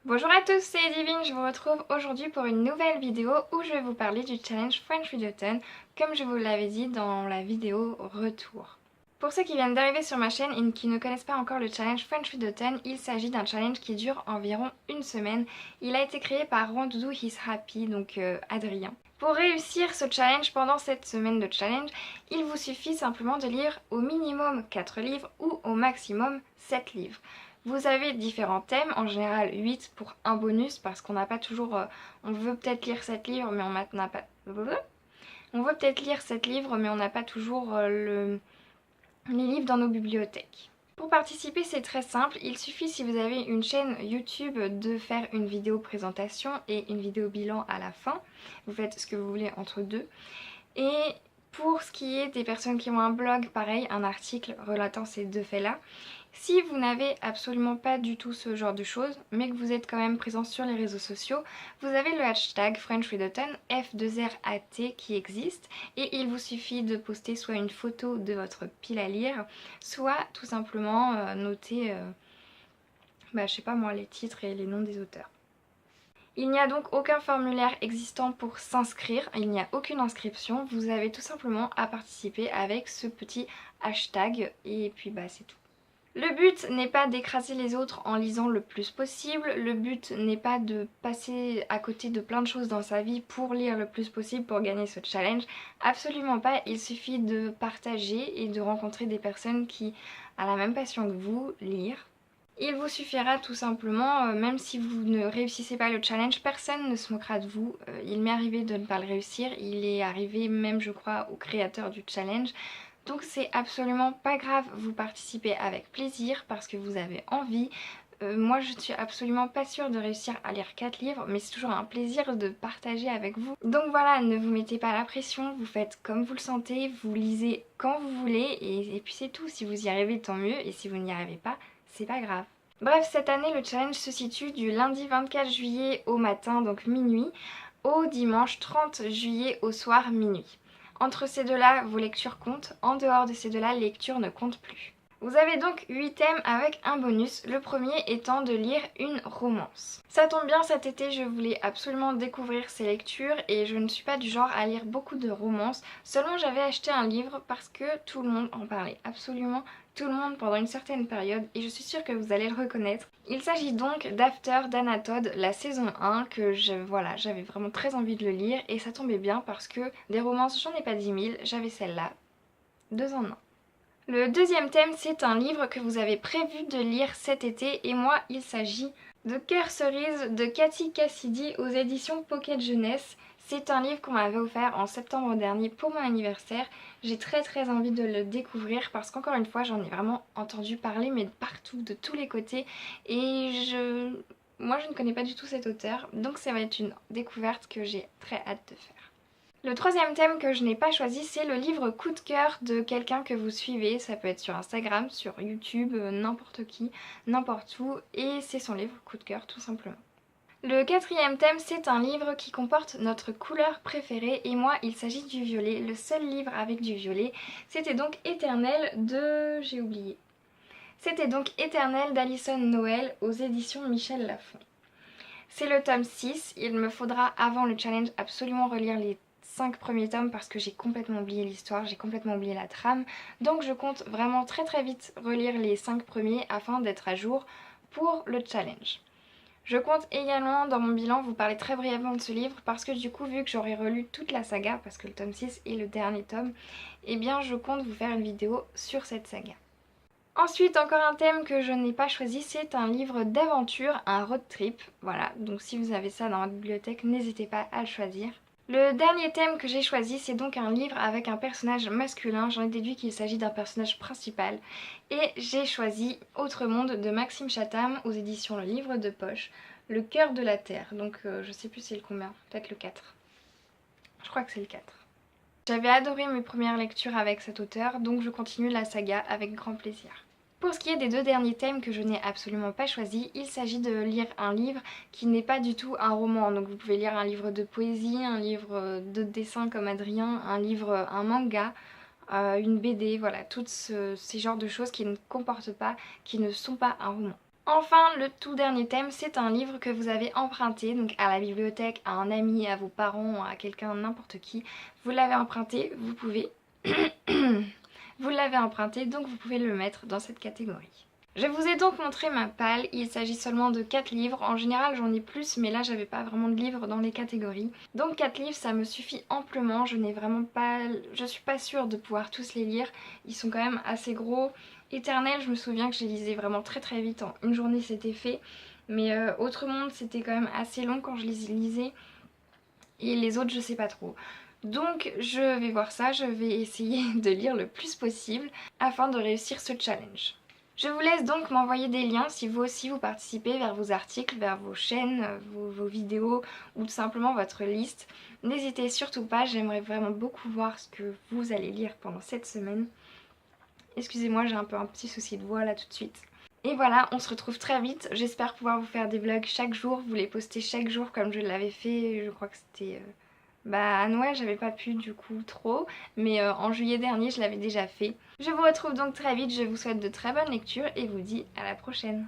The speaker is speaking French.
Bonjour à tous, c'est Divine, je vous retrouve aujourd'hui pour une nouvelle vidéo où je vais vous parler du challenge French with Autumn, comme je vous l'avais dit dans la vidéo retour. Pour ceux qui viennent d'arriver sur ma chaîne et qui ne connaissent pas encore le challenge French with Autumn, il s'agit d'un challenge qui dure environ une semaine. Il a été créé par Rondoudou He's Happy, donc Adrien. Pour réussir ce challenge pendant cette semaine de challenge, il vous suffit simplement de lire au minimum 4 livres ou au maximum 7 livres. Vous avez différents thèmes, en général 8 pour un bonus parce qu'on n'a pas toujours... on veut peut-être lire 7 livres mais on n'a pas... On veut peut-être lire 7 livres mais on n'a pas toujours les livres dans nos bibliothèques. Pour participer, c'est très simple, il suffit si vous avez une chaîne YouTube de faire une vidéo présentation et une vidéo bilan à la fin. Vous faites ce que vous voulez entre deux. Et pour ce qui est des personnes qui ont un blog, pareil, un article relatant ces deux faits-là. Si vous n'avez absolument pas du tout ce genre de choses, mais que vous êtes quand même présent sur les réseaux sociaux, vous avez le hashtag French with Autumn, F2RAT, qui existe, et il vous suffit de poster soit une photo de votre pile à lire, soit tout simplement noter, je sais pas moi, les titres et les noms des auteurs. Il n'y a donc aucun formulaire existant pour s'inscrire, il n'y a aucune inscription, vous avez tout simplement à participer avec ce petit hashtag et puis c'est tout. Le but n'est pas d'écraser les autres en lisant le plus possible, le but n'est pas de passer à côté de plein de choses dans sa vie pour lire le plus possible pour gagner ce challenge, absolument pas, il suffit de partager et de rencontrer des personnes qui ont la même passion que vous, lire. Il vous suffira tout simplement, même si vous ne réussissez pas le challenge, personne ne se moquera de vous. Il m'est arrivé de ne pas le réussir, il est arrivé même je crois au créateur du challenge. Donc c'est absolument pas grave, vous participez avec plaisir parce que vous avez envie. Moi je ne suis absolument pas sûre de réussir à lire 4 livres, mais c'est toujours un plaisir de partager avec vous. Donc voilà, ne vous mettez pas la pression, vous faites comme vous le sentez, vous lisez quand vous voulez et puis c'est tout. Si vous y arrivez tant mieux et si vous n'y arrivez pas, c'est pas grave. Bref, cette année le challenge se situe du lundi 24 juillet au matin, donc minuit, au dimanche 30 juillet au soir minuit. Entre ces deux-là, vos lectures comptent. En dehors de ces deux-là, les lectures ne comptent plus. Vous avez donc 8 thèmes avec un bonus, le premier étant de lire une romance. Ça tombe bien, cet été je voulais absolument découvrir ces lectures et je ne suis pas du genre à lire beaucoup de romances, seulement j'avais acheté un livre parce que tout le monde en parlait, absolument tout le monde pendant une certaine période et je suis sûre que vous allez le reconnaître. Il s'agit donc d'After d'Anna Todd, la saison 1, que j'avais vraiment très envie de le lire et ça tombait bien parce que des romances j'en ai pas 10 000, j'avais celle-là, 2 en 1. Le deuxième thème, c'est un livre que vous avez prévu de lire cet été et moi il s'agit de Cœur cerise de Cathy Cassidy aux éditions Pocket Jeunesse. C'est un livre qu'on m'avait offert en septembre dernier pour mon anniversaire. J'ai très envie de le découvrir parce qu'encore une fois j'en ai vraiment entendu parler mais de partout, de tous les côtés et moi je ne connais pas du tout cet auteur donc ça va être une découverte que j'ai très hâte de faire. Le troisième thème que je n'ai pas choisi, c'est le livre coup de cœur de quelqu'un que vous suivez. Ça peut être sur Instagram, sur YouTube, n'importe qui, n'importe où. Et c'est son livre coup de cœur tout simplement. Le quatrième thème, c'est un livre qui comporte notre couleur préférée et moi il s'agit du violet, le seul livre avec du violet. C'était donc Éternel de... j'ai oublié. C'était donc Éternel d'Alison Noël aux éditions Michel Lafon. C'est le tome 6, il me faudra avant le challenge absolument relire les 5 premiers tomes parce que j'ai complètement oublié l'histoire, j'ai complètement oublié la trame. Donc je compte vraiment très vite relire les 5 premiers afin d'être à jour pour le challenge. Je compte également dans mon bilan vous parler très brièvement de ce livre parce que du coup vu que j'aurai relu toute la saga parce que le tome 6 est le dernier tome, eh bien je compte vous faire une vidéo sur cette saga. Ensuite, encore un thème que je n'ai pas choisi, c'est un livre d'aventure, un road trip. Voilà, donc si vous avez ça dans votre bibliothèque, n'hésitez pas à le choisir. Le dernier thème que j'ai choisi, c'est donc un livre avec un personnage masculin. J'en ai déduit qu'il s'agit d'un personnage principal. Et j'ai choisi Autre Monde de Maxime Chatham aux éditions Le Livre de Poche, Le cœur de la terre. Donc je sais plus c'est le combien, peut-être le 4. Je crois que c'est le 4. J'avais adoré mes premières lectures avec cet auteur, donc je continue la saga avec grand plaisir. Pour ce qui est des 2 derniers thèmes que je n'ai absolument pas choisis, il s'agit de lire un livre qui n'est pas du tout un roman. Donc vous pouvez lire un livre de poésie, un livre de dessin comme Adrien, un manga, une BD, voilà, tous ces genres de choses qui ne comportent pas, qui ne sont pas un roman. Enfin, le tout dernier thème, c'est un livre que vous avez emprunté, donc à la bibliothèque, à un ami, à vos parents, à quelqu'un, n'importe qui. Vous l'avez emprunté, vous pouvez... Vous l'avez emprunté, donc vous pouvez le mettre dans cette catégorie. Je vous ai donc montré ma palle, il s'agit seulement de 4 livres, en général j'en ai plus mais là j'avais pas vraiment de livres dans les catégories. Donc 4 livres ça me suffit amplement, je suis pas sûre de pouvoir tous les lire, ils sont quand même assez gros. Éternel, je me souviens que je les lisais vraiment très vite, en une journée c'était fait, mais Autre Monde c'était quand même assez long quand je les lisais et les autres je sais pas trop. Donc je vais voir ça, je vais essayer de lire le plus possible afin de réussir ce challenge. Je vous laisse donc m'envoyer des liens si vous aussi vous participez vers vos articles, vers vos chaînes, vos vidéos ou tout simplement votre liste. N'hésitez surtout pas, j'aimerais vraiment beaucoup voir ce que vous allez lire pendant cette semaine. Excusez-moi, j'ai un petit souci de voix là tout de suite. Et voilà, on se retrouve très vite. J'espère pouvoir vous faire des vlogs chaque jour, vous les poster chaque jour comme je l'avais fait, je crois que c'était... à Noël j'avais pas pu du coup trop, mais en juillet dernier je l'avais déjà fait. Je vous retrouve donc très vite, je vous souhaite de très bonnes lectures et vous dis à la prochaine.